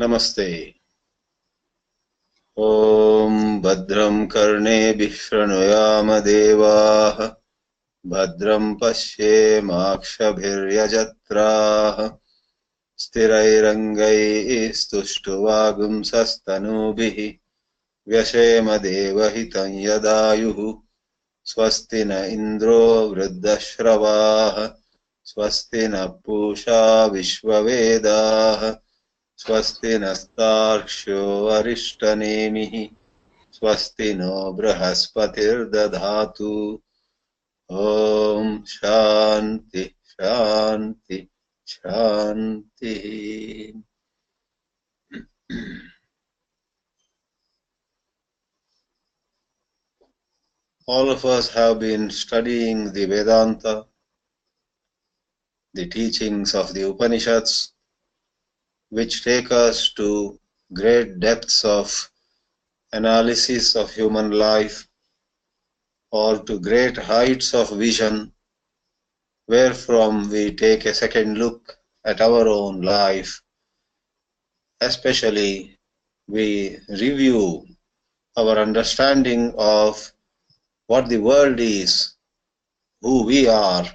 Namaste. Om Bhadram Karnebihi Shrunuyama Devaah Bhadram Pashyemakshabhiryajatraah Sthirairangai Stushtuvaagumsastanubihi Vyashema Devahitam Yadayuhu Swasti na Indro Vruddhashravah Swasti na Pusha Vishwavedah Swasti nastarksho arishtanemihi Swasti no brahaspatir dadhatu Om Shanti Shanti Shanti. All of us have been studying the Vedanta, the teachings of the Upanishads, which take us to great depths of analysis of human life, or to great heights of vision, wherefrom we take a second look at our own life. Especially, we review our understanding of what the world is, who we are,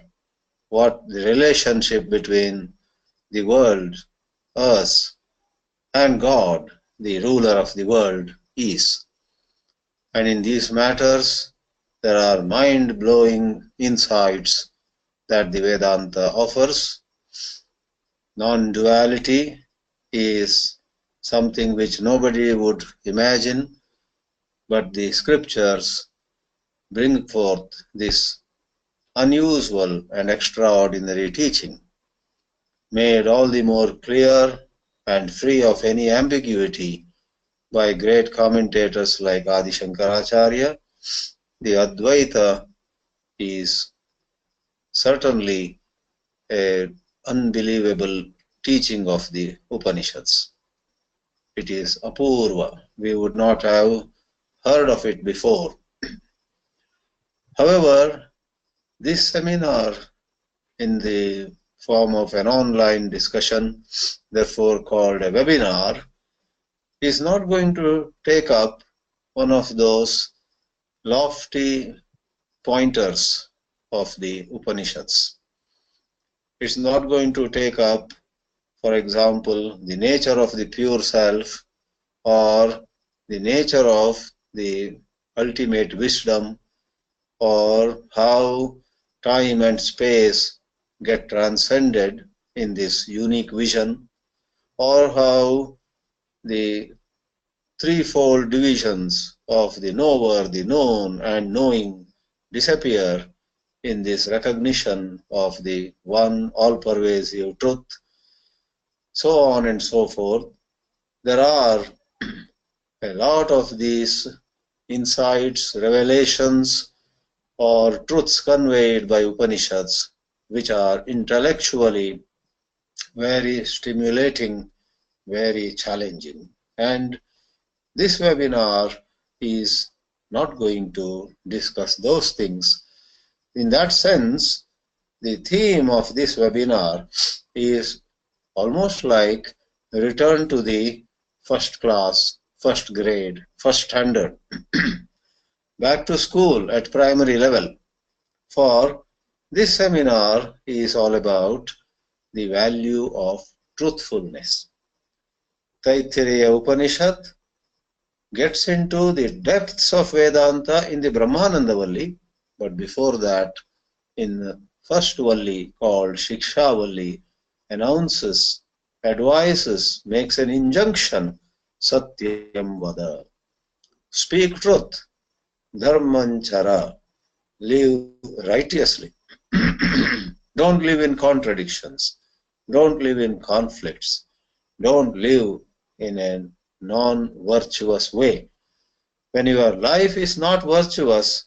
what the relationship between the world, us, and God, the ruler of the world, is. And in these matters, there are mind-blowing insights that the Vedanta offers. Non-duality is something which nobody would imagine, but the scriptures bring forth this unusual and extraordinary teaching, made all the more clear and free of any ambiguity by great commentators like Adi Shankaracharya. The Advaita is certainly an unbelievable teaching of the Upanishads. It is apurva. We would not have heard of it before. However, this seminar, in the form of an online discussion, therefore called a webinar, is not going to take up one of those lofty pointers of the Upanishads. It's not going to take up, for example, the nature of the pure self or the nature of the ultimate wisdom, or how time and space get transcended in this unique vision, or how the threefold divisions of the knower, the known, and knowing disappear in this recognition of the one all-pervasive truth, so on and so forth. There are a lot of these insights, revelations, or truths conveyed by Upanishads, which are intellectually very stimulating, very challenging. And this webinar is not going to discuss those things. In that sense, the theme of this webinar is almost like return to the first class, first grade, first standard, back to school at primary level. For this seminar is all about the value of truthfulness. Taittiriya Upanishad gets into the depths of Vedanta in the Brahmananda Valli, but before that, in the first Valli called Shikshāvalli, announces, advises, makes an injunction, Satyam Vada. Speak truth, Dharmanchara, live righteously. Don't live in contradictions. Don't live in conflicts. Don't live in a non-virtuous way. When your life is not virtuous,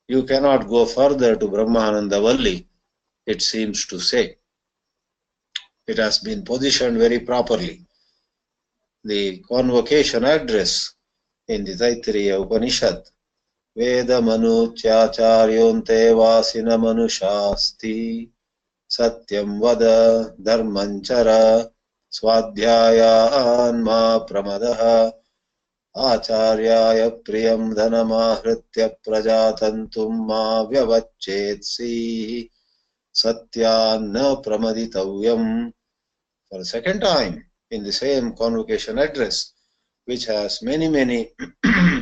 you cannot go further to Brahmananda Valli, it seems to say. It has been positioned very properly. The convocation address in the Taittiriya Upanishad, Veda Manu Chacharyonte Vasina Manushasti Satyam Vada Dharmanchara Swadhyayān ma pramadaha Acharyaya priyam dhanamahritya prajatantum ma vyavachetsi Satyan na pramaditavyam. For the second time in the same convocation address, which has many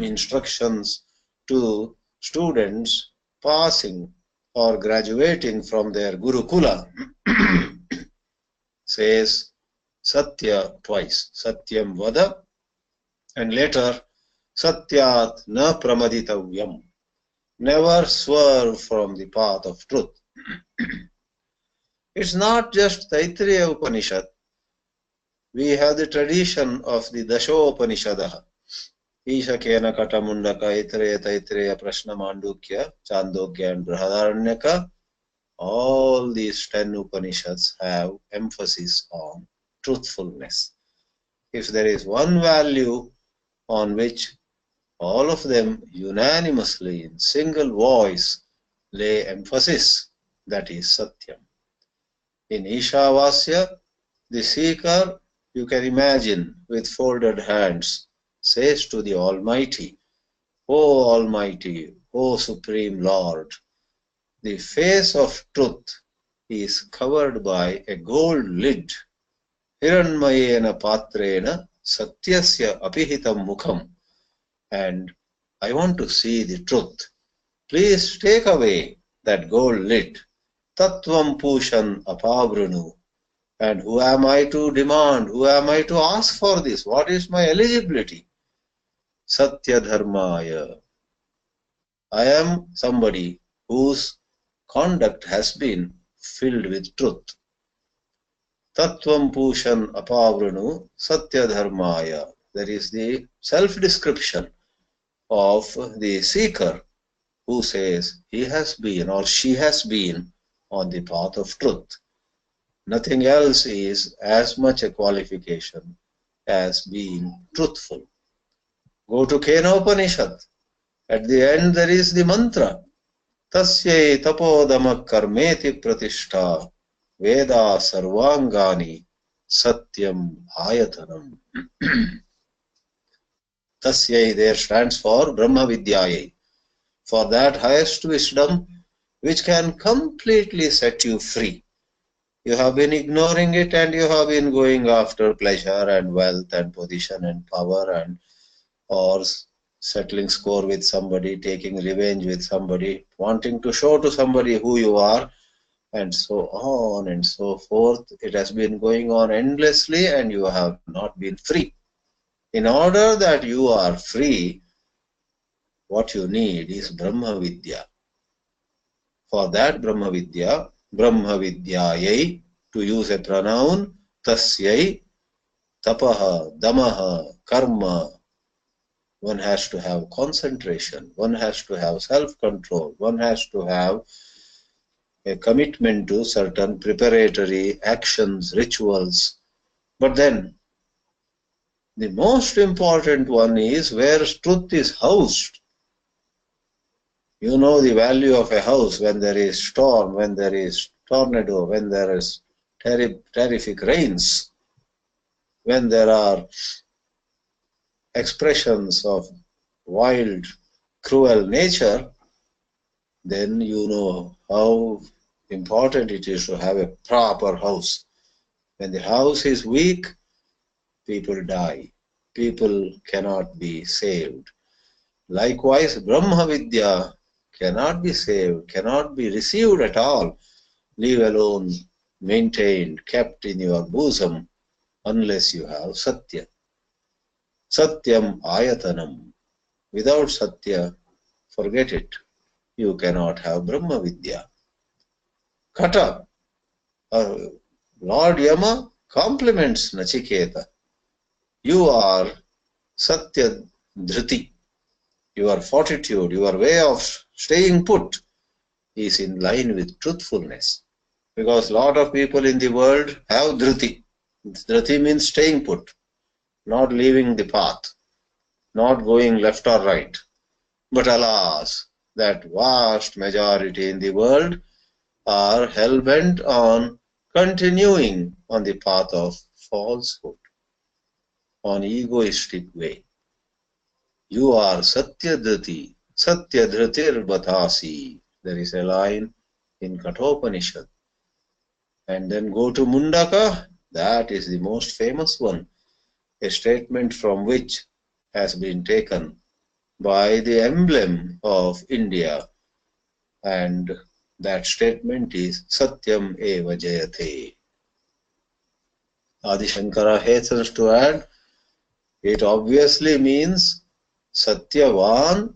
instructions to students passing or graduating from their Gurukula, says Satya twice, Satyam Vada, and later Satyat na pramaditavyam. Never swerve from the path of truth. It's not just Taittiriya Upanishad. We have the tradition of the Upanishadaha. Isha Kenopanishad, Mundaka, Taittiriya, Prashna, Mandukya, Chāndogya and Brihadaranyaka. All these 10 Upanishads have emphasis on truthfulness. If there is one value on which all of them unanimously in single voice lay emphasis, that is Satyam. In Ishāvāsya, the seeker, you can imagine, with folded hands, says to the Almighty, O Almighty, O Supreme Lord, the face of truth is covered by a gold lid. Hiranmayena patrena satyasya apihitam mukham. And I want to see the truth. Please take away that gold lid. Tattvam pushan apavrunu. And who am I to demand? Who am I to ask for this? What is my eligibility? Satya dharmaya. I am somebody whose conduct has been filled with truth. Tattvam pushan apavrunu satya dharmaya. There is the self-description of the seeker who says he has been or she has been on the path of truth. Nothing else is as much a qualification as being truthful. Go to Kenopanishad. At the end there is the mantra. Tasyai tapodama karmeti pratishtha veda sarvangani satyam ayatanam. Tasyai there stands for Brahma-vidyā, for that highest wisdom which can completely set you free. You have been ignoring it and you have been going after pleasure and wealth and position and power and or settling score with somebody, taking revenge with somebody, wanting to show to somebody who you are, and so on and so forth. It has been going on endlessly and you have not been free. In order that you are free, what you need is Brahma-vidyā. For that Brahma-vidyā, Brahma-vidyāyai, to use a pronoun, tasyai, tapaha, damaha, karma. One has to have concentration, one has to have self-control, one has to have a commitment to certain preparatory actions, rituals. But then, the most important one is where truth is housed. You know the value of a house when there is storm, when there is tornado, when there is terrific rains, when there are expressions of wild, cruel nature, then you know how important it is to have a proper house. When the house is weak, people die. People cannot be saved. Likewise, Brahma-vidyā cannot be saved, cannot be received at all, leave alone maintained, kept in your bosom, unless you have Satya. Satyam ayatanam. Without Satya, forget it. You cannot have Brahma-vidyā. Kata, Lord Yama compliments Nachiketā. You are Satya dhriti. Your fortitude, your way of staying put is in line with truthfulness. Because a lot of people in the world have dhriti. Dhriti means staying put, not leaving the path, not going left or right. But alas, that vast majority in the world are hell-bent on continuing on the path of falsehood, on egoistic way. You are Satyadhriti, Satyadhritir Batasi. There is a line in Kathopanishad. And then go to Mundaka, that is the most famous one, a statement from which has been taken by the emblem of India, and that statement is Satyam eva jayate. Adi Shankara hastens to add, it obviously means Satyavan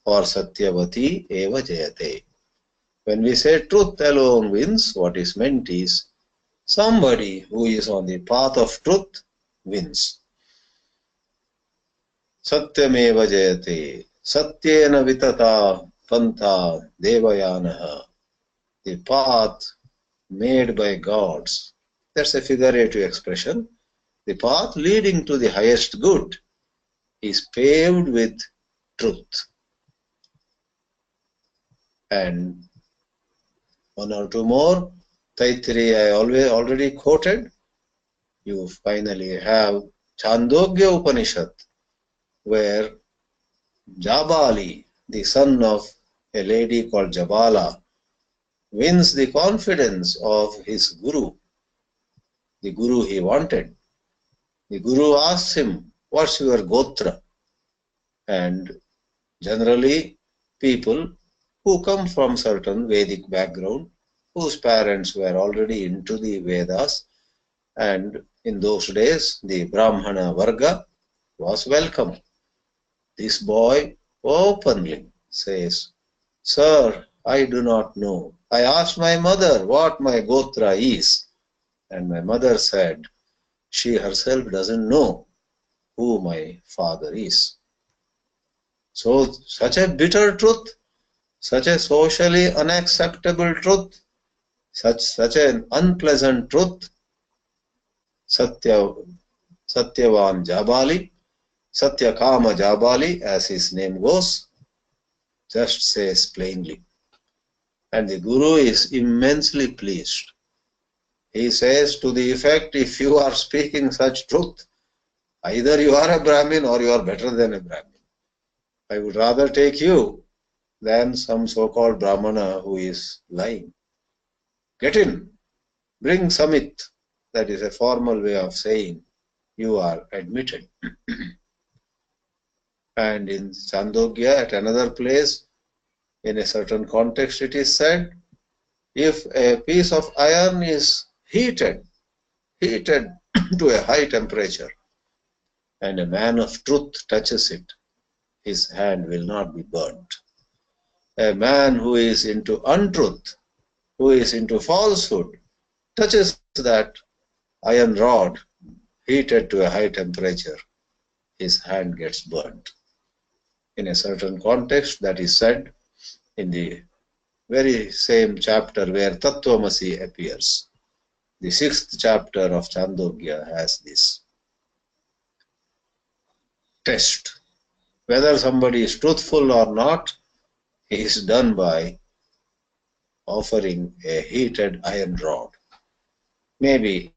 or Satyavati eva jayate. When we say truth alone wins, what is meant is somebody who is on the path of truth wins. Satyameva jayate, Satyena vitata pantha devayanaha. The path made by gods. That's a figurative expression. The path leading to the highest good is paved with truth. And one or two more. Taittiriya I already quoted. You finally have Chāndogya Upanishad, where Jabālī, the son of a lady called Jabālā, wins the confidence of his guru, the guru he wanted. The guru asks him, what's your gotra? And generally people who come from certain Vedic background, whose parents were already into the Vedas, and in those days the Brahmana Varga was welcome. This boy openly says, Sir, I do not know. I asked my mother what my gotra is, and my mother said she herself doesn't know who my father is. So such a bitter truth, such a socially unacceptable truth, such an unpleasant truth, Satyavan Jabālī, Satyakama Jabālī, as his name goes, just says plainly. And the Guru is immensely pleased. He says to the effect, if you are speaking such truth, either you are a Brahmin or you are better than a Brahmin. I would rather take you than some so-called Brahmana who is lying. Get in, bring Samit. That is a formal way of saying you are admitted. And in Chāndogya, at another place, in a certain context, it is said, if a piece of iron is heated to a high temperature, and a man of truth touches it, his hand will not be burnt. A man who is into untruth, who is into falsehood, touches that iron rod heated to a high temperature, his hand gets burnt. In a certain context, that is said in the very same chapter where Tattvamasi appears. The 6th chapter of Chāndogya has this test. Whether somebody is truthful or not is done by offering a heated iron rod. Maybe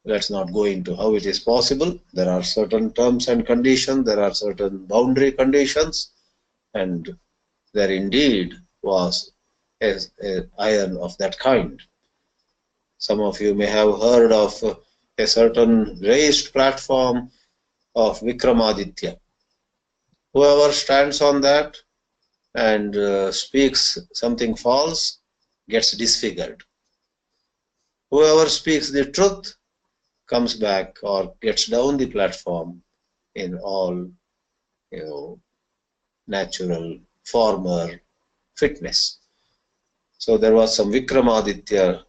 let's not go into how it is possible. There are certain terms and conditions, there are certain boundary conditions, and there indeed was a iron of that kind. Some of you may have heard of a certain raised platform of Vikramaditya. Whoever stands on that and speaks something false gets disfigured. Whoever speaks the truth comes back or gets down the platform in all, natural former fitness. So there was some Vikramaditya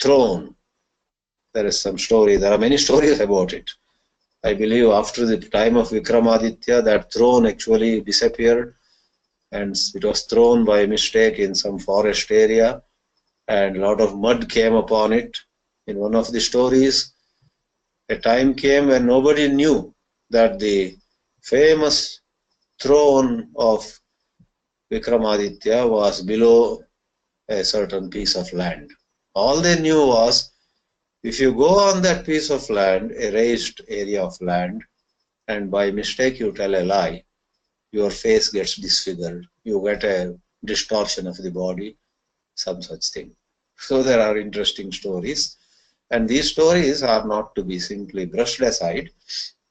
throne. There is some story. There are many stories about it. I believe after the time of Vikramaditya, that throne actually disappeared, and it was thrown by mistake in some forest area, and a lot of mud came upon it. In one of the stories, a time came when nobody knew that the famous throne of Vikramaditya was below a certain piece of land. All they knew was If you go on that piece of land, a raised area of land, and by mistake you tell a lie, your face gets disfigured, you get a distortion of the body, some such thing. So there are interesting stories, and these stories are not to be simply brushed aside.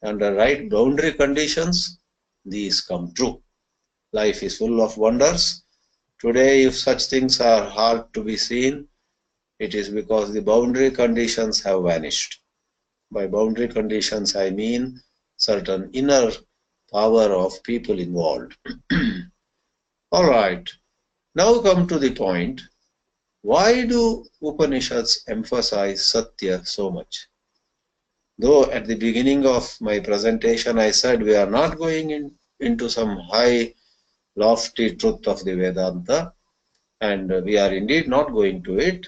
Under right boundary conditions, these come true. Life is full of wonders. Today, if such things are hard to be seen, it is because the boundary conditions have vanished. By boundary conditions, I mean certain inner power of people involved. All right, now come to the point. Why do Upanishads emphasize Satya so much? Though at the beginning of my presentation I said we are not going into some high, lofty truth of the Vedanta, and we are indeed not going to it,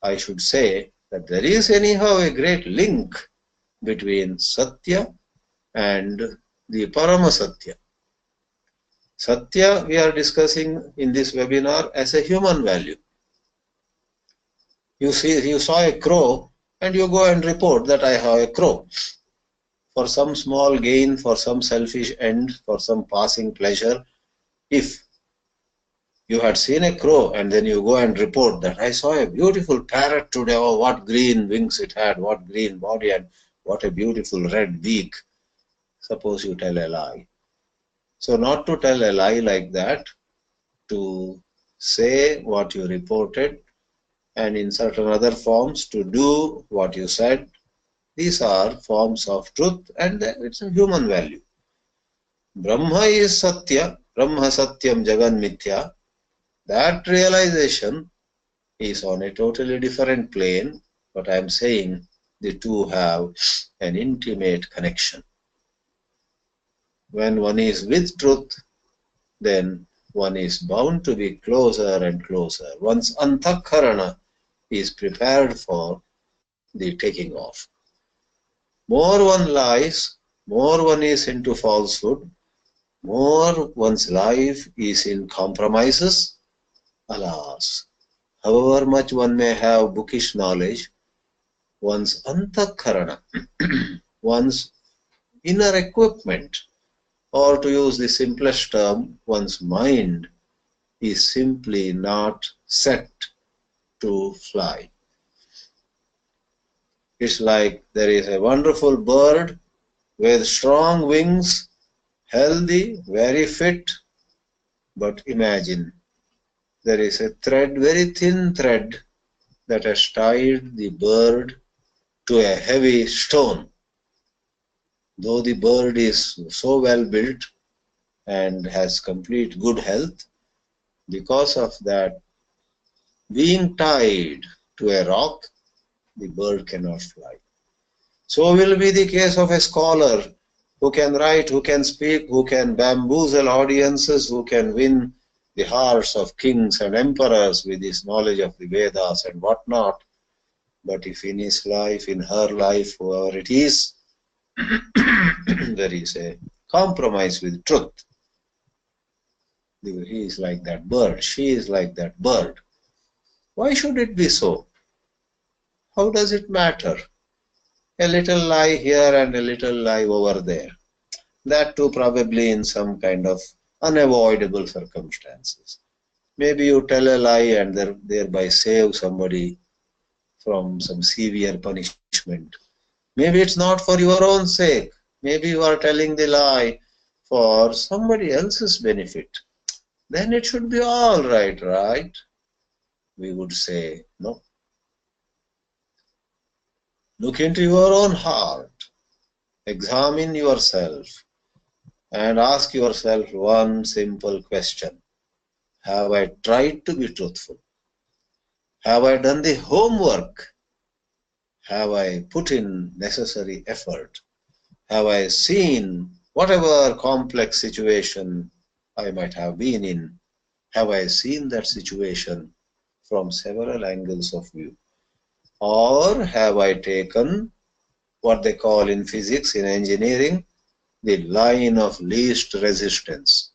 I should say that there is anyhow a great link between Satya and the Parama Satya. Satya we are discussing in this webinar as a human value. You saw a crow and you go and report that I have a crow. For some small gain, for some selfish end, for some passing pleasure, if you had seen a crow and then you go and report that I saw a beautiful parrot today, oh what green wings it had, what green body and what a beautiful red beak. Suppose you tell a lie. So not to tell a lie like that, to say what you reported and in certain other forms to do what you said, these are forms of truth and it's a human value. Brahma is Satya, Brahma Satyam Jagan Mithya. That realization is on a totally different plane, but I am saying the two have an intimate connection. When one is with truth, then one is bound to be closer and closer. One's antakarana is prepared for the taking off. More one lies, more one is into falsehood, more one's life is in compromises. Alas, however much one may have bookish knowledge, one's antakarana, one's inner equipment, or to use the simplest term, one's mind is simply not set to fly. It's like there is a wonderful bird with strong wings, healthy, very fit, but imagine there is a thread, very thin thread, that has tied the bird to a heavy stone. Though the bird is so well built and has complete good health, because of that being tied to a rock, the bird cannot fly. So will be the case of a scholar who can write, who can speak, who can bamboozle audiences, who can win the hearts of kings and emperors with his knowledge of the Vedas and whatnot. But if in his life, in her life, whoever it is, there is a compromise with truth, he is like that bird, she is like that bird. Why should it be so? How does it matter? A little lie here and a little lie over there. That too probably in some kind of unavoidable circumstances. Maybe you tell a lie and thereby save somebody from some severe punishment. Maybe it's not for your own sake. Maybe you are telling the lie for somebody else's benefit. Then it should be all right, right? We would say no. Look into your own heart. Examine yourself and ask yourself one simple question. Have I tried to be truthful? Have I done the homework? Have I put in necessary effort? Have I seen whatever complex situation I might have been in? Have I seen that situation from several angles of view? Or have I taken what they call in physics, in engineering, the line of least resistance?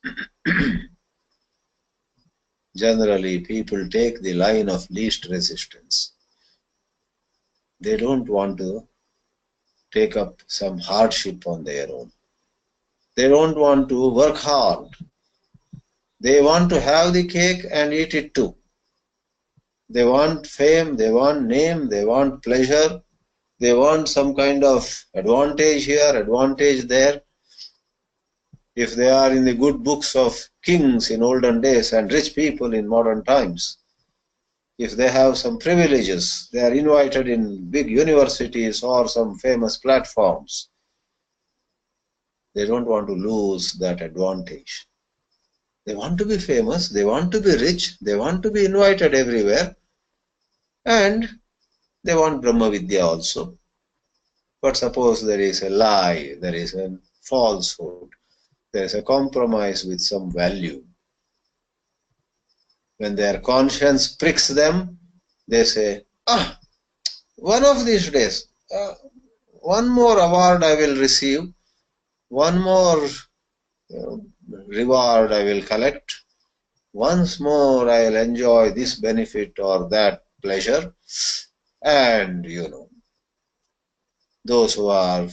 Generally, people take the line of least resistance. They don't want to take up some hardship on their own. They don't want to work hard. They want to have the cake and eat it too. They want fame, they want name, they want pleasure, they want some kind of advantage here, advantage there. If they are in the good books of kings in olden days and rich people in modern times, if they have some privileges, they are invited in big universities or some famous platforms, they don't want to lose that advantage. They want to be famous, they want to be rich, they want to be invited everywhere, and they want Brahma-vidyā also. But suppose there is a lie, there is a falsehood, there is a compromise with some value. When their conscience pricks them, they say, one of these days, one more award I will receive, one more reward I will collect, once more I will enjoy this benefit or that pleasure. And those who are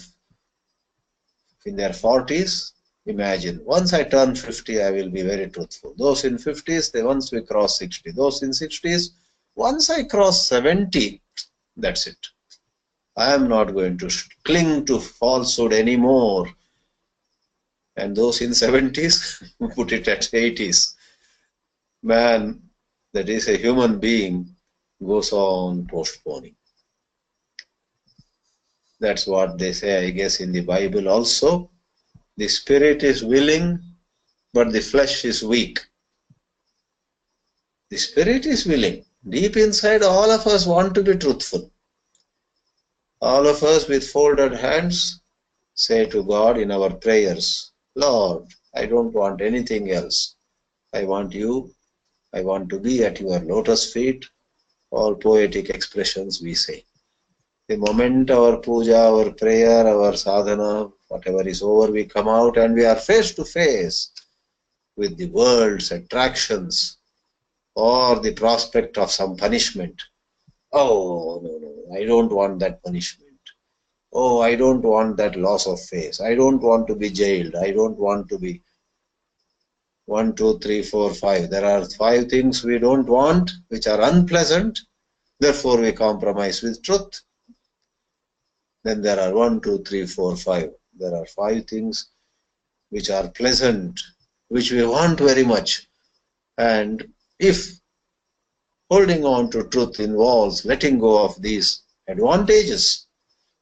in their 40s, imagine, once I turn 50, I will be very truthful. Those in 50s, once we cross 60. Those in 60s, once I cross 70, that's it. I am not going to cling to falsehood anymore. And those in 70s, put it at 80s. Man, that is a human being, goes on postponing. That's what they say, I guess, in the Bible also. The spirit is willing, but the flesh is weak. The spirit is willing. Deep inside, all of us want to be truthful. All of us with folded hands say to God in our prayers, Lord, I don't want anything else. I want you. I want to be at your lotus feet. All poetic expressions we say. The moment our puja, our prayer, our sadhana, whatever is over, we come out and we are face to face with the world's attractions or the prospect of some punishment. Oh, no, I don't want that punishment. Oh, I don't want that loss of face. I don't want to be jailed. I don't want to be 1, 2, 3, 4, 5. There are 5 things we don't want, which are unpleasant. Therefore, we compromise with truth. Then there are 1, 2, 3, 4, 5. There are 5 things which are pleasant, which we want very much. And if holding on to truth involves letting go of these advantages,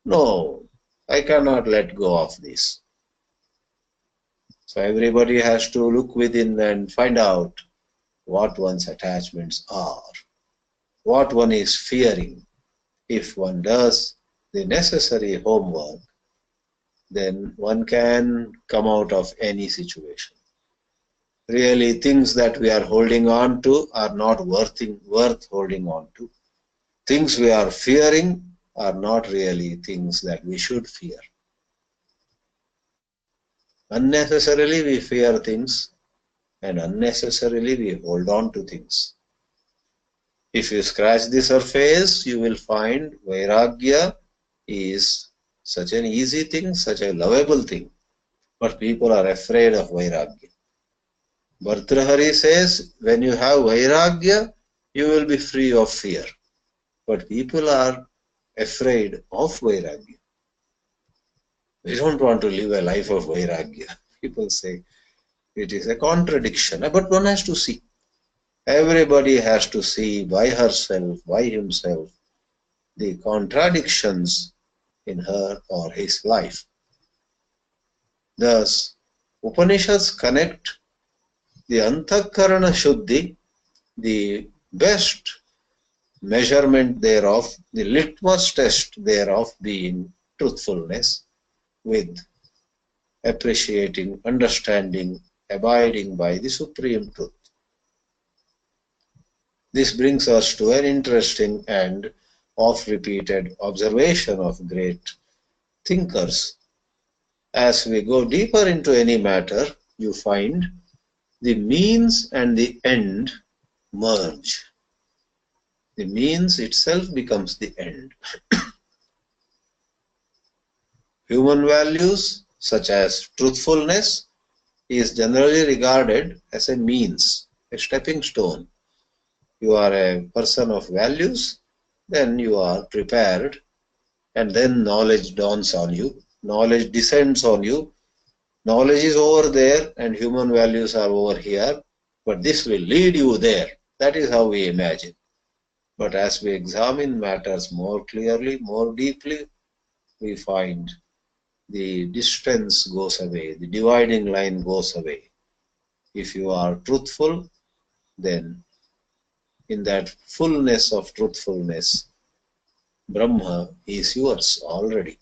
no, I cannot let go of this. So everybody has to look within and find out what one's attachments are, what one is fearing. If one does the necessary homework, then one can come out of any situation. Really, things that we are holding on to are not worth holding on to. Things we are fearing are not really things that we should fear. Unnecessarily we fear things, and unnecessarily we hold on to things. If you scratch the surface, you will find Vairagya is such an easy thing, such a lovable thing. But people are afraid of Vairagya. Bhartrahari says, when you have Vairagya, you will be free of fear. But people are afraid of Vairagya. We don't want to live a life of Vairagya. People say it is a contradiction, but one has to see. Everybody has to see by herself, by himself, the contradictions in her or his life. Thus, Upanishads connect the Antakarana Shuddhi, the best measurement thereof, the litmus test thereof being truthfulness, with appreciating, understanding, abiding by the supreme truth. This brings us to an interesting and oft-repeated observation of great thinkers. As we go deeper into any matter, you find the means and the end merge. The means itself becomes the end. Human values such as truthfulness is generally regarded as a means, a stepping stone. You are a person of values, then you are prepared, and then knowledge dawns on you, knowledge descends on you. Knowledge is over there and human values are over here, but this will lead you there. That is how we imagine. But as we examine matters more clearly, more deeply, we find the distance goes away, the dividing line goes away. If you are truthful, then in that fullness of truthfulness, Brahma is yours already.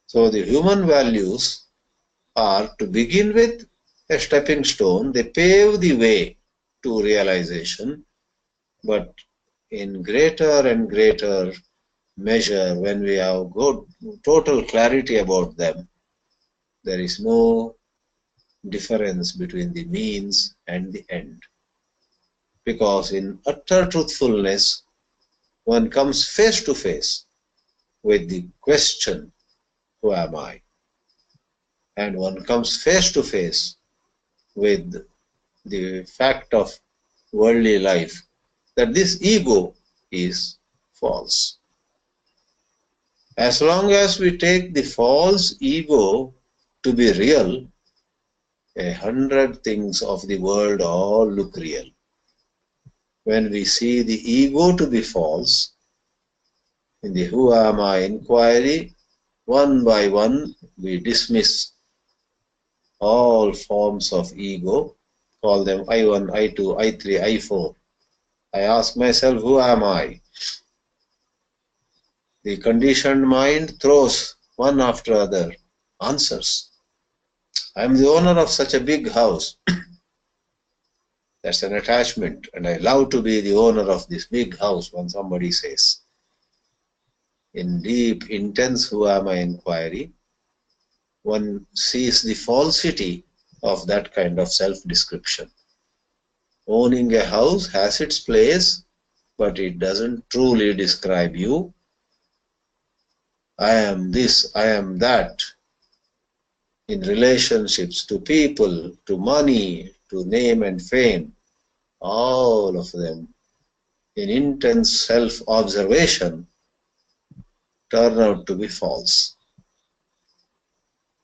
So the human values are, to begin with, a stepping stone. They pave the way to realization, but in greater and greater measure, when we have got total clarity about them, there is no difference between the means and the end. Because in utter truthfulness, one comes face to face with the question, who am I? And one comes face to face with the fact of worldly life, that this ego is false. As long as we take the false ego to be real, 100 things of the world all look real. When we see the ego to be false, in the who am I inquiry, one by one we dismiss all forms of ego, call them I1, I2, I3, I4. I ask myself, who am I? The conditioned mind throws one after other answers. I am the owner of such a big house. That's an attachment, and I love to be the owner of this big house, when somebody says. In deep, intense who am I inquiry, one sees the falsity of that kind of self-description. Owning a house has its place, but it doesn't truly describe you. I am this, I am that. In relationships to people, to money, to name and fame, all of them, in intense self-observation, turn out to be false.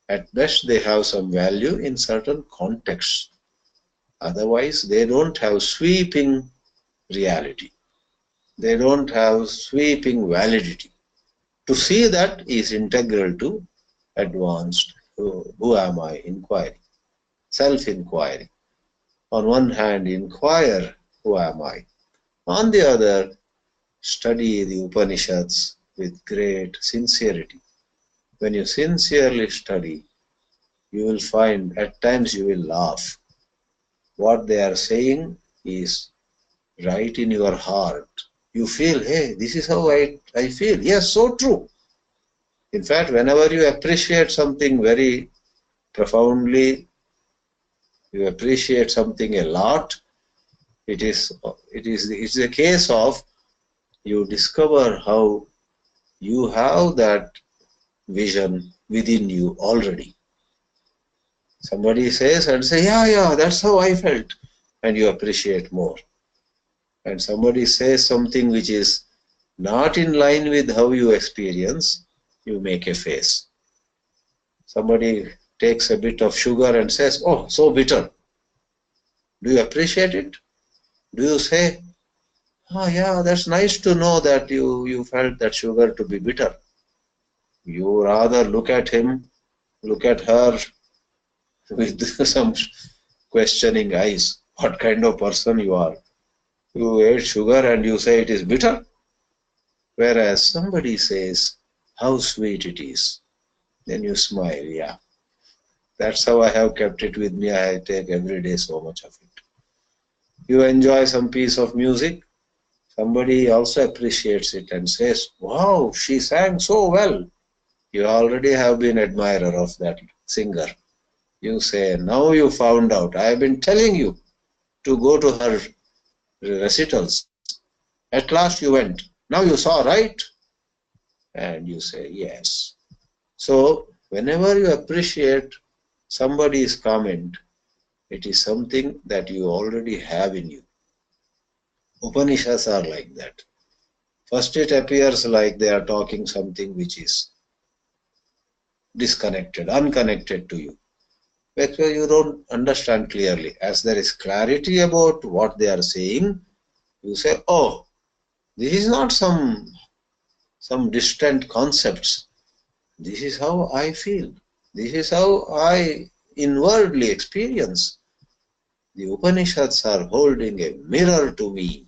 At best, they have some value in certain contexts. Otherwise, they don't have sweeping reality. They don't have sweeping validity. To see that is integral to advanced who am I inquiry, self-inquiry. On one hand, inquire who am I. On the other, study the Upanishads with great sincerity. When you sincerely study, you will find at times you will laugh. What they are saying is right in your heart. You feel, hey, this is how I feel. Yes, so true. In fact, whenever you appreciate something very profoundly, you appreciate something a lot, it's a case of you discover how you have that vision within you already. Somebody says and say, yeah, that's how I felt, and you appreciate more. And somebody says something which is not in line with how you experience, you make a face. Somebody takes a bit of sugar and says, oh, so bitter. Do you appreciate it? Do you say, oh yeah, that's nice to know that you felt that sugar to be bitter? You rather look at him, look at her with some questioning eyes. What kind of person you are? You ate sugar and you say it is bitter? Whereas somebody says, how sweet it is. Then you smile, yeah. That's how I have kept it with me. I take every day so much of it. You enjoy some piece of music. Somebody also appreciates it and says, wow, she sang so well. You already have been an admirer of that singer. You say, now you found out. I have been telling you to go to her recitals. At last you went. Now you saw, right? and you say yes. So whenever you appreciate somebody's comment, it is something that you already have in you. Upanishads are like that. First it appears like they are talking something which is disconnected, unconnected to you, because you don't understand clearly. As there is clarity about what they are saying, you say, oh, this is not some distant concepts. This is how I feel. This is how I inwardly experience. The Upanishads are holding a mirror to me,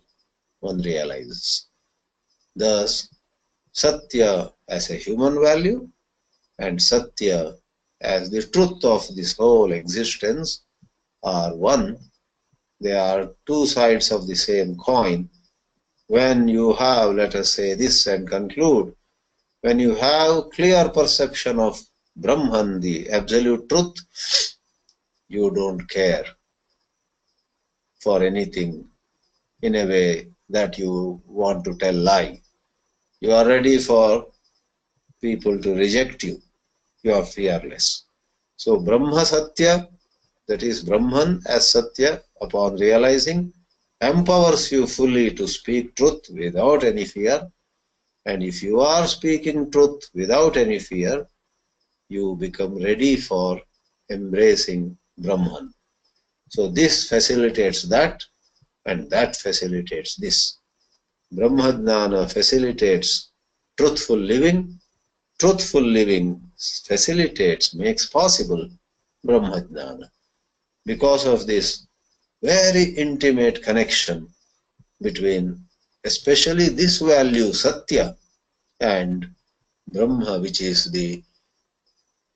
one realizes. Thus, Satya as a human value and Satya as the truth of this whole existence are one. They are two sides of the same coin. When you have, let us say this and conclude, when you have clear perception of Brahman, the absolute truth, you don't care for anything in a way that you want to tell lie. You are ready for people to reject you. You are fearless. So Brahma Satya, that is Brahman as Satya, upon realizing, empowers you fully to speak truth without any fear. And if you are speaking truth without any fear, you become ready for embracing Brahman. So this facilitates that, and that facilitates this. Brahma-jnana facilitates truthful living. Truthful living facilitates, makes possible Brahma-jnana. Because of this very intimate connection between especially this value, Satya, and Brahma, which is the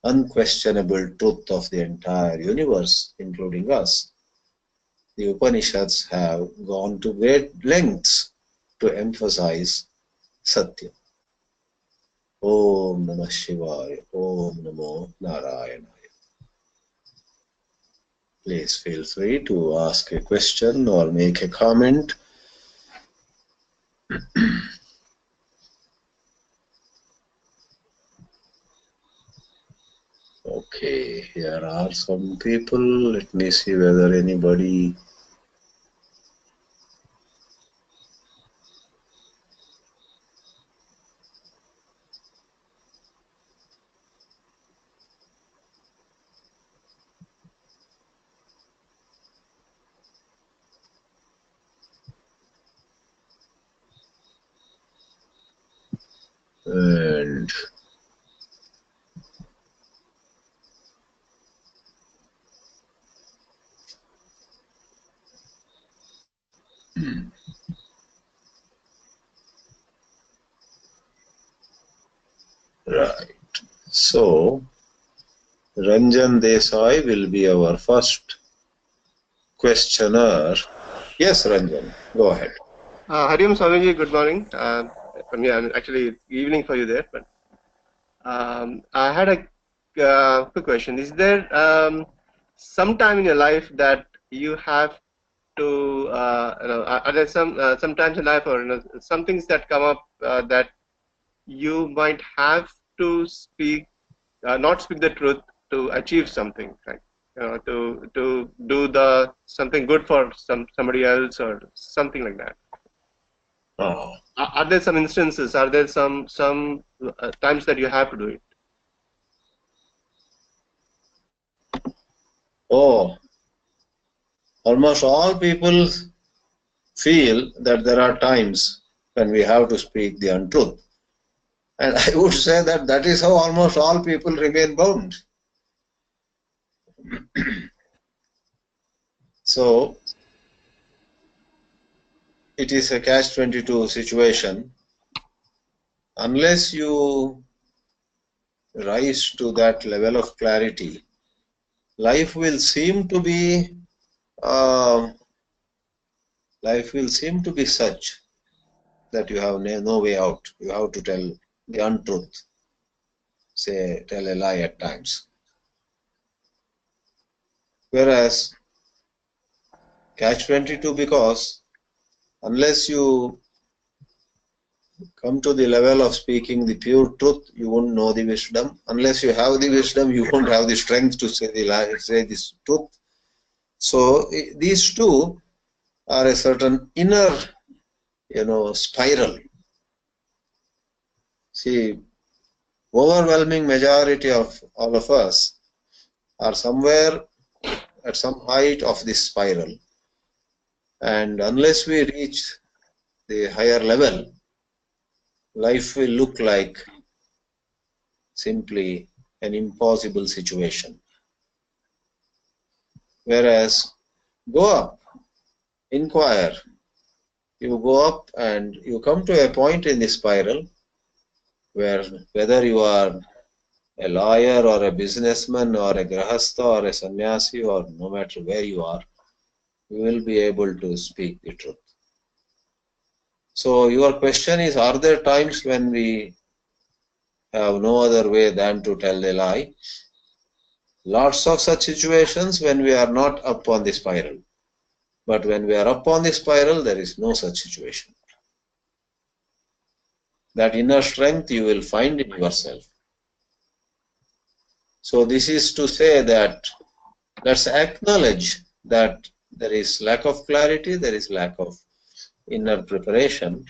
unquestionable truth of the entire universe, including us. The Upanishads have gone to great lengths to emphasize Satya. Om Namah Shivaya, Om Namo Narayanaya. Please feel free to ask a question or make a comment. Okay, here are some people. Let me see whether anybody. And right. So Ranjan Desai will be our first questioner. Yes, Ranjan, go ahead. Hariom Swamiji, good morning. For me, actually, evening for you there. But I had a quick question. Is there some time in your life that you have to, are there some times in life, or some things that come up that you might have to speak, not speak the truth to achieve something, right? To do something good for somebody else or something like that. Oh. Are there some instances? Are there some times that you have to do it? Oh, almost all people feel that there are times when we have to speak the untruth. And I would say that that is how almost all people remain bound. So, it is a catch-22 situation. Unless you rise to that level of clarity, life will seem to be such that you have no way out. You have to tell the untruth, tell a lie at times. Whereas catch-22, because unless you come to the level of speaking the pure truth, you won't know the wisdom. Unless you have the wisdom, you won't have the strength to say the lie, say this truth. So these two are a certain inner, spiral. See, overwhelming majority of all of us are somewhere at some height of this spiral. And unless we reach the higher level, life will look like simply an impossible situation. Whereas, go up, inquire, you go up and you come to a point in the spiral where whether you are a lawyer or a businessman or a grahastha or a sannyasi or no matter where you are, you will be able to speak the truth. So your question is, are there times when we have no other way than to tell a lie? Lots of such situations when we are not up on the spiral. But when we are up on the spiral, there is no such situation. That inner strength you will find in yourself. So this is to say that let's acknowledge that there is lack of clarity, there is lack of inner preparation.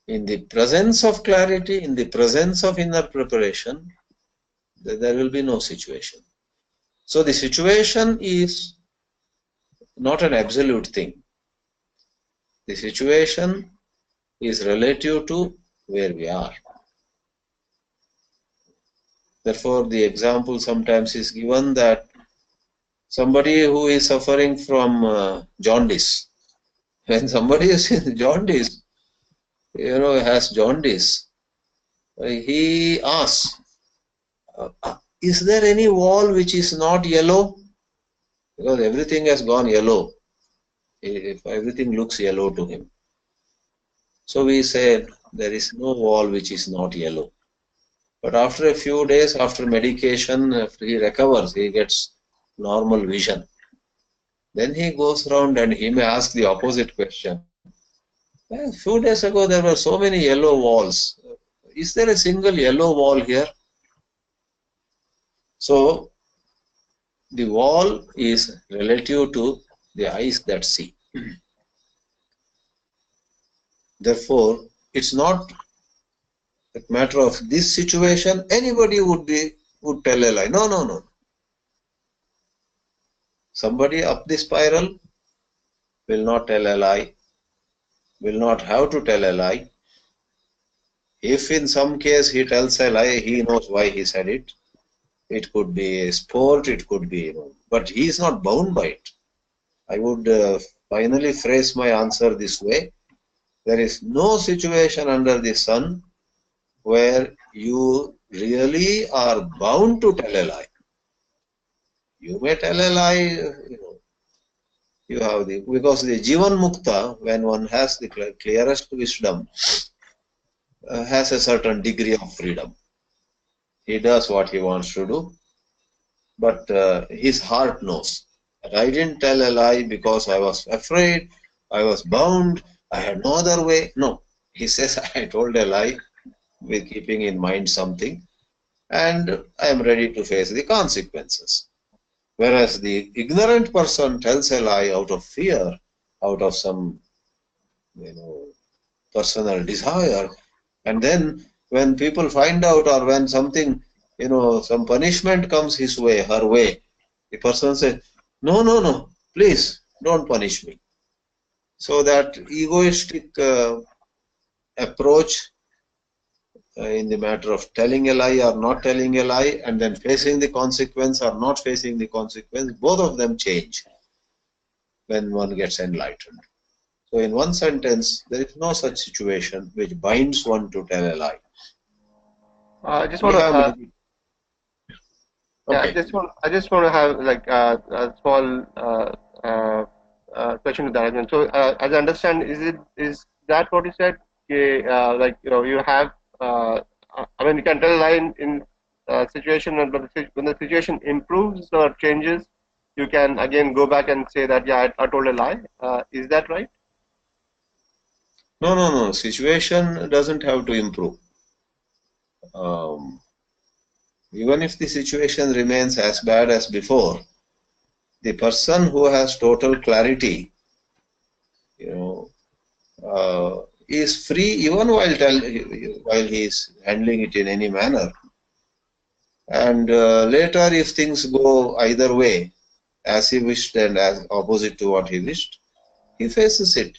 In the presence of clarity, in the presence of inner preparation, there will be no situation. So the situation is not an absolute thing. The situation is relative to where we are. Therefore, the example sometimes is given that somebody who is suffering from jaundice, when somebody is in jaundice, has jaundice, he asks, is there any wall which is not yellow? Because everything has gone yellow. If everything looks yellow to him. So we say there is no wall which is not yellow. But after a few days, after medication, after he recovers, he gets normal vision. Then he goes around and he may ask the opposite question. A few days ago there were so many yellow walls. Is there a single yellow wall here? So the wall is relative to the eyes that see. Therefore, it's not a matter of this situation. Anybody would tell a lie. No. Somebody up the spiral will not tell a lie, will not have to tell a lie. If in some case he tells a lie, he knows why he said it. It could be a sport, it could be, but he is not bound by it. I would finally phrase my answer this way. There is no situation under the sun where you really are bound to tell a lie. You may tell a lie, you have because the Jivan Mukta, when one has the clearest wisdom, has a certain degree of freedom. He does what he wants to do, but his heart knows that I didn't tell a lie because I was afraid, I was bound, I had no other way. No, he says I told a lie with keeping in mind something, and I am ready to face the consequences. Whereas the ignorant person tells a lie out of fear, out of some, personal desire, and then when people find out or when something, some punishment comes his way, her way, the person says, no, please don't punish me. So that egoistic approach in the matter of telling a lie or not telling a lie, and then facing the consequence or not facing the consequence, both of them change when one gets enlightened. So in one sentence, there is no such situation which binds one to tell a lie. I just want to. Okay. I just want to have like a small question to that. And so, as I understand, is that what you said? Like you have. I mean, you can tell a lie in situation, but when the situation improves or changes, you can again go back and say that I told a lie. Is that right? No. Situation doesn't have to improve. Even if the situation remains as bad as before, the person who has total clarity, is free even while he is handling it in any manner. And later, if things go either way, as he wished and as opposite to what he wished, he faces it.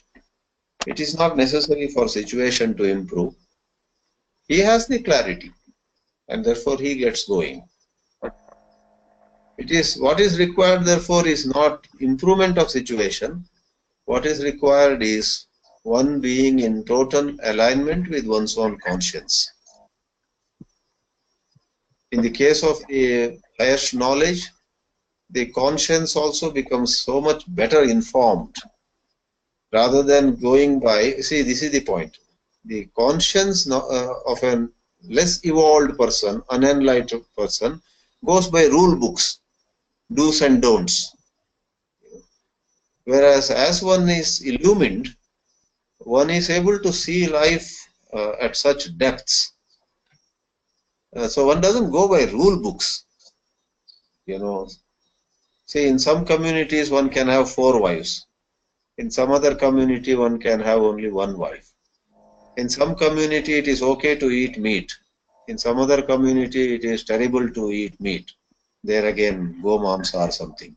It is not necessary for situation to improve. He has the clarity, and therefore he gets going. It is what is required, therefore, is not improvement of situation. What is required is one being in total alignment with one's own conscience. In the case of the highest knowledge, the conscience also becomes so much better informed rather than going by. See, this is the point. The conscience of a less evolved person, unenlightened person, goes by rule books, do's and don'ts. Whereas as one is illumined, one is able to see life at such depths. So one doesn't go by rule books. See, in some communities one can have 4 wives. In some other community one can have only 1 wife. In some community it is okay to eat meat. In some other community it is terrible to eat meat. There again, go mamsa or something.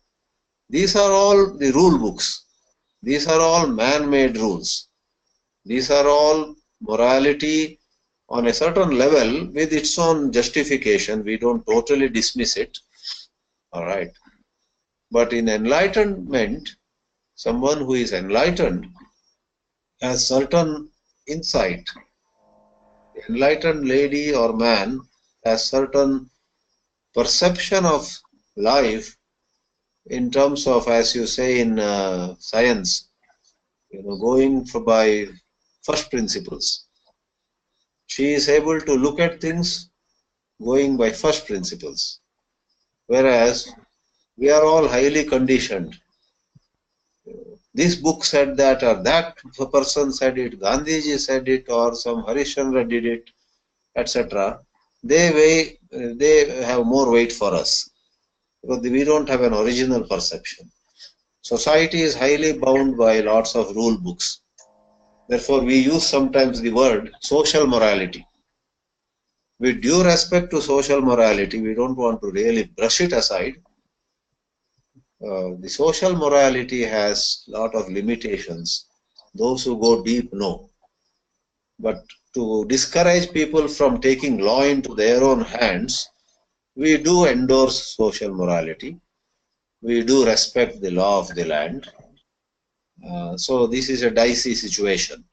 These are all the rule books. These are all man-made rules. These are all morality on a certain level with its own justification. We don't totally dismiss it. All right. But in enlightenment, someone who is enlightened has certain insight. The enlightened lady or man has certain perception of life in terms of, as you say in science, going by first principles. She is able to look at things going by first principles, whereas we are all highly conditioned. This book said that, or that person said it, Gandhiji said it, or some Harishchandra did it, etc. They have more weight for us because we don't have an original perception. Society is highly bound by lots of rule books. Therefore, we use sometimes the word social morality. With due respect to social morality, we don't want to really brush it aside. The social morality has a lot of limitations. Those who go deep know. But to discourage people from taking law into their own hands, we do endorse social morality. We do respect the law of the land. So this is a dicey situation.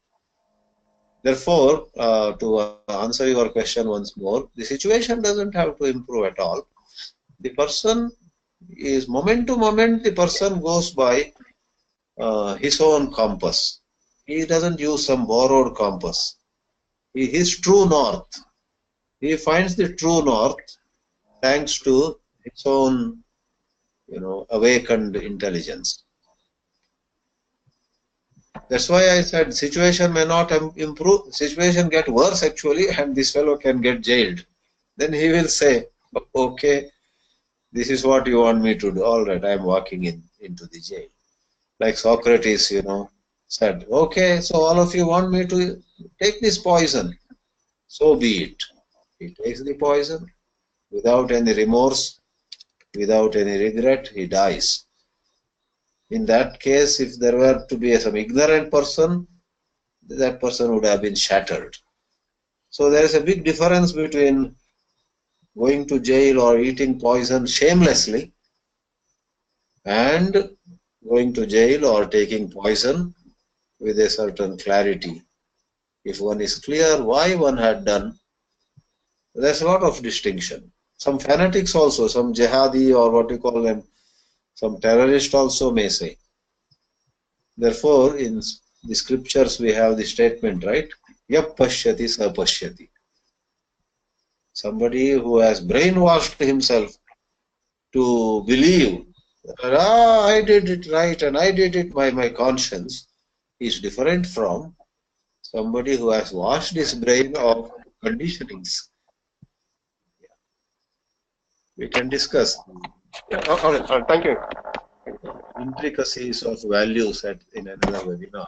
Therefore, to answer your question once more, the situation doesn't have to improve at all. The person is, moment to moment, the person goes by his own compass. He doesn't use some borrowed compass. His true north. He finds the true north thanks to his own, awakened intelligence. That's why I said situation may not improve, situation get worse actually, and this fellow can get jailed. Then he will say, okay, this is what you want me to do. All right, I'm walking into the jail. Like Socrates, said, okay, so all of you want me to take this poison. So be it. He takes the poison without any remorse, without any regret, he dies. In that case, if there were to be some ignorant person, that person would have been shattered. So there is a big difference between going to jail or eating poison shamelessly and going to jail or taking poison with a certain clarity. If one is clear why one had done, there's a lot of distinction. Some fanatics also, some jihadi or what you call them, some terrorists also may say. Therefore, in the scriptures we have the statement, right? Yap pashyati sa pashyati. Somebody who has brainwashed himself to believe that I did it right and I did it by my conscience is different from Somebody who has washed his brain of conditionings. We can discuss Yeah, all right, thank you. intricacies of values in another webinar.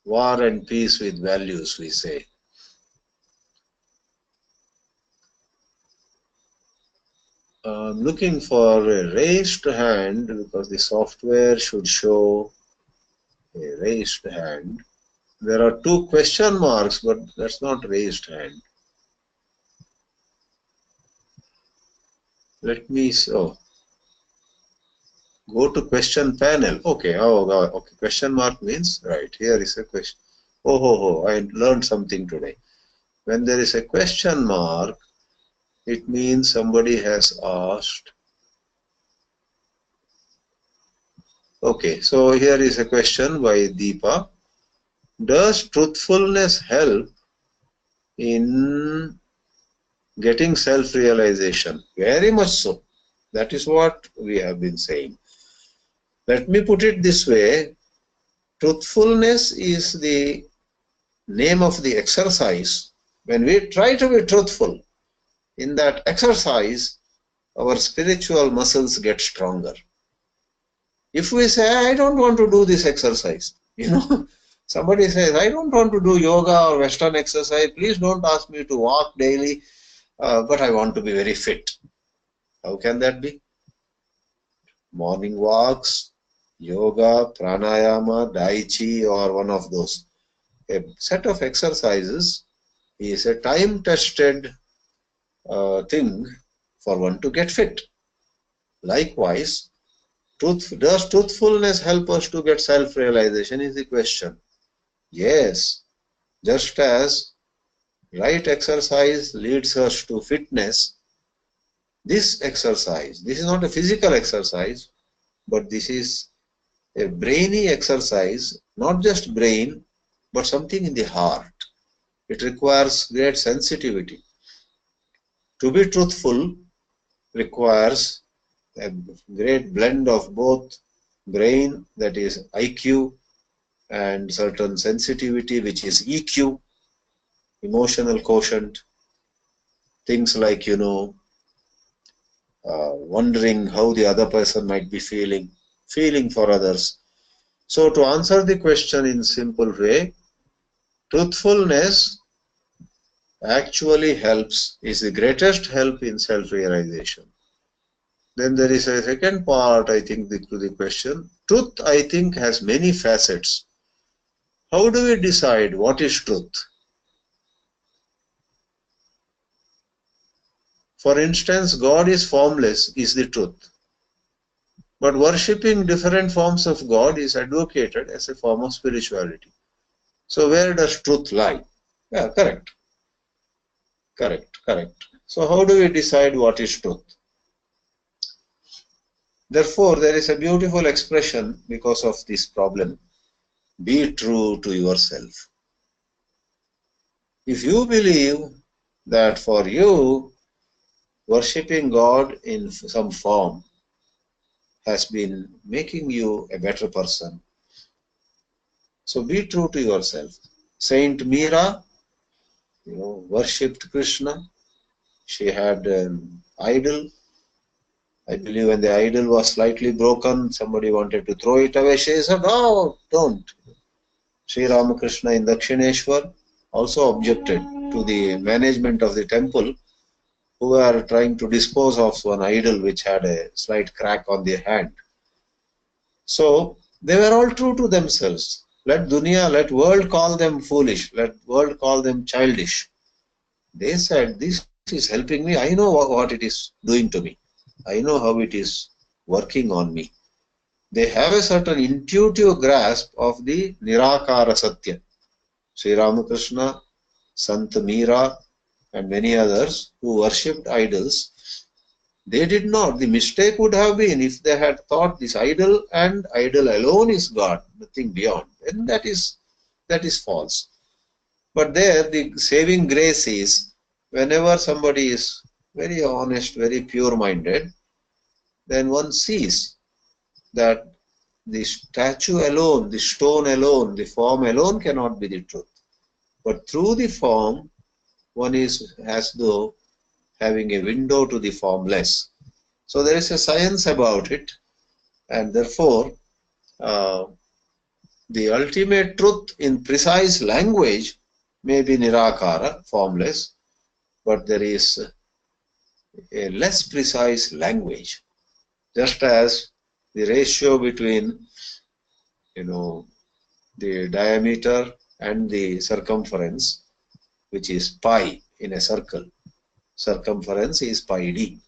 War and peace with values, we say. I'm looking for a raised hand because the software should show a raised hand. There are 2 question marks, but that's not raised hand. Let me go to question panel. Okay, okay. Question mark means right here is a question. I learned something today. When there is a question mark, it means somebody has asked. Okay, so here is a question by Deepa. Does truthfulness help in getting self-realization? Very much so. That is what we have been saying. Let me put it this way. Truthfulness is the name of the exercise. When we try to be truthful in that exercise, our spiritual muscles get stronger. If we say, I don't want to do this exercise, somebody says, I don't want to do yoga or Western exercise, please don't ask me to walk daily, but I want to be very fit. How can that be? Morning walks, yoga, pranayama, dai chi, or one of those. A set of exercises is a time-tested thing for one to get fit. Likewise, does truthfulness help us to get self-realization is the question. Yes, just as right exercise leads us to fitness, this exercise, this is not a physical exercise, but this is a brainy exercise, not just brain, but something in the heart. It requires great sensitivity. To be truthful requires a great blend of both brain, that is IQ, and certain sensitivity, which is EQ, emotional quotient, things like, wondering how the other person might be feeling for others. So to answer the question in simple way, truthfulness actually helps, is the greatest help in self-realization. Then there is a second part, I think, to the question. Truth, I think, has many facets. How do we decide what is truth? For instance, God is formless is the truth. But worshipping different forms of God is advocated as a form of spirituality. So where does truth lie? Yeah, correct. So how do we decide what is truth? Therefore, there is a beautiful expression because of this problem. Be true to yourself. If you believe that for you, worshipping God in some form has been making you a better person, so be true to yourself. Saint Meera, worshipped Krishna. She had an idol. I believe when the idol was slightly broken, somebody wanted to throw it away. She said, "No, don't." Sri Ramakrishna in Dakshineshwar also objected to the management of the temple, who were trying to dispose of one idol which had a slight crack on the hand. So they were all true to themselves. Let world call them foolish, let world call them childish. They said, this is helping me. I know what it is doing to me. I know how it is working on me. They have a certain intuitive grasp of the Nirakara Satya. Sri Ramakrishna, Sant Meera, and many others who worshipped idols, they did not. The mistake would have been if they had thought this idol and idol alone is God, nothing beyond. And that is false. But there the saving grace is, whenever somebody is very honest, very pure-minded, then one sees that the statue alone, the stone alone, the form alone cannot be the truth. But through the form, one is as though having a window to the formless. So there is a science about it, and therefore the ultimate truth in precise language may be nirakara, formless, but there is a less precise language. Just as the ratio between, the diameter and the circumference, which is pi in a circle. Circumference is pi d.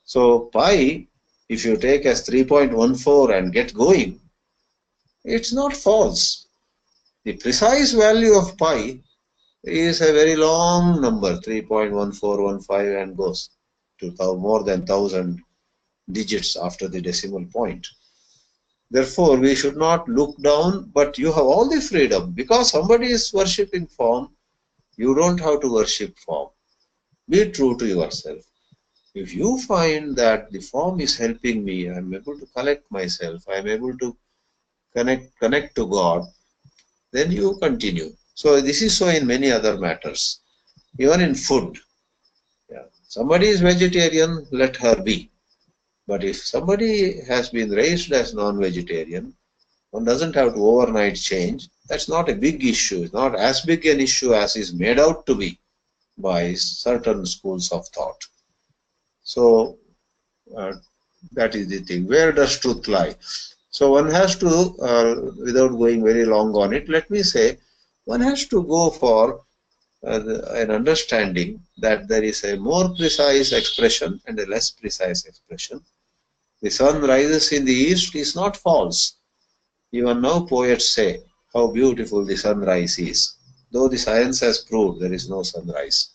So pi, if you take as 3.14 and get going, it's not false. The precise value of pi is a very long number, 3.1415, and goes to more than 1000 digits after the decimal point. Therefore, we should not look down, but you have all the freedom. Because somebody is worshipping form, you don't have to worship form. Be true to yourself. If you find that the form is helping me, I am able to collect myself, I am able to connect to God, then you continue. So this is so in many other matters. Even in food. Yeah. Somebody is vegetarian, let her be. But if somebody has been raised as non-vegetarian, one doesn't have to overnight change. That's not a big issue. It's not as big an issue as is made out to be by certain schools of thought. So that is the thing. Where does truth lie? So one has to, without going very long on it, let me say, one has to go for an understanding that there is a more precise expression and a less precise expression. The sun rises in the east is not false. Even now poets say how beautiful the sunrise is, though the science has proved there is no sunrise.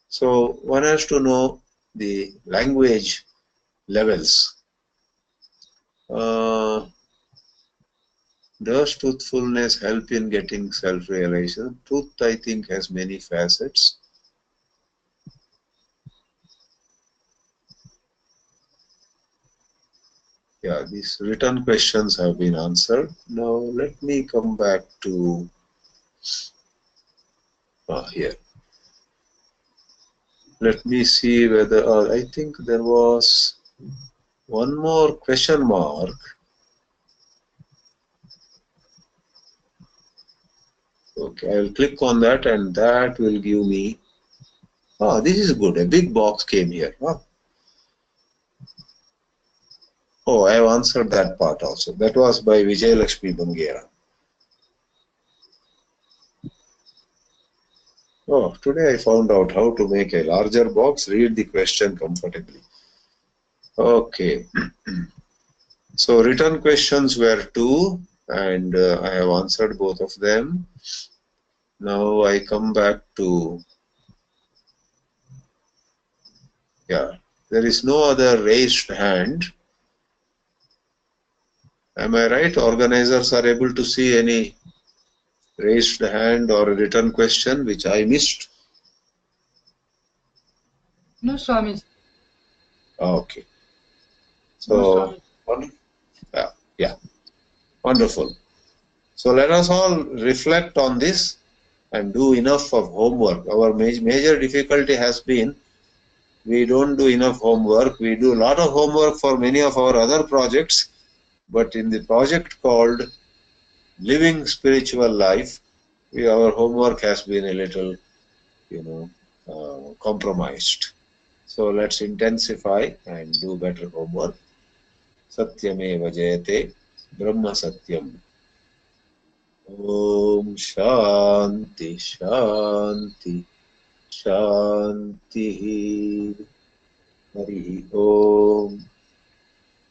So one has to know the language levels. Does truthfulness help in getting self-realization? Truth, I think, has many facets. Yeah, these written questions have been answered. Now let me come back to here. Let me see whether I think there was one more question mark. Okay, I will click on that and that will give me. This is good. A big box came here. Oh, I have answered that part also. That was by Vijay Lakshmi Bangera. Oh, today I found out how to make a larger box. Read the question comfortably. Okay. So written questions were 2 and I have answered both of them. Now I come back to, there is no other raised hand. Am I right? Organizers are able to see any raised hand or a written question which I missed? No, Swamiji. Okay. No, So, yeah, wonderful. So let us all reflect on this and do enough of homework. Our major difficulty has been we don't do enough homework. We do a lot of homework for many of our other projects, but in the project called Living Spiritual Life, our homework has been a little, compromised. So let's intensify and do better homework. Satyameva Jayate, Brahma Satyam. Om Shanti Shanti Shanti. Hari Om.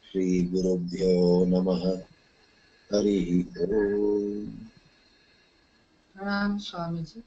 Shri Gurubhyo Namaha. Hari Om. Pranam, Swamiji.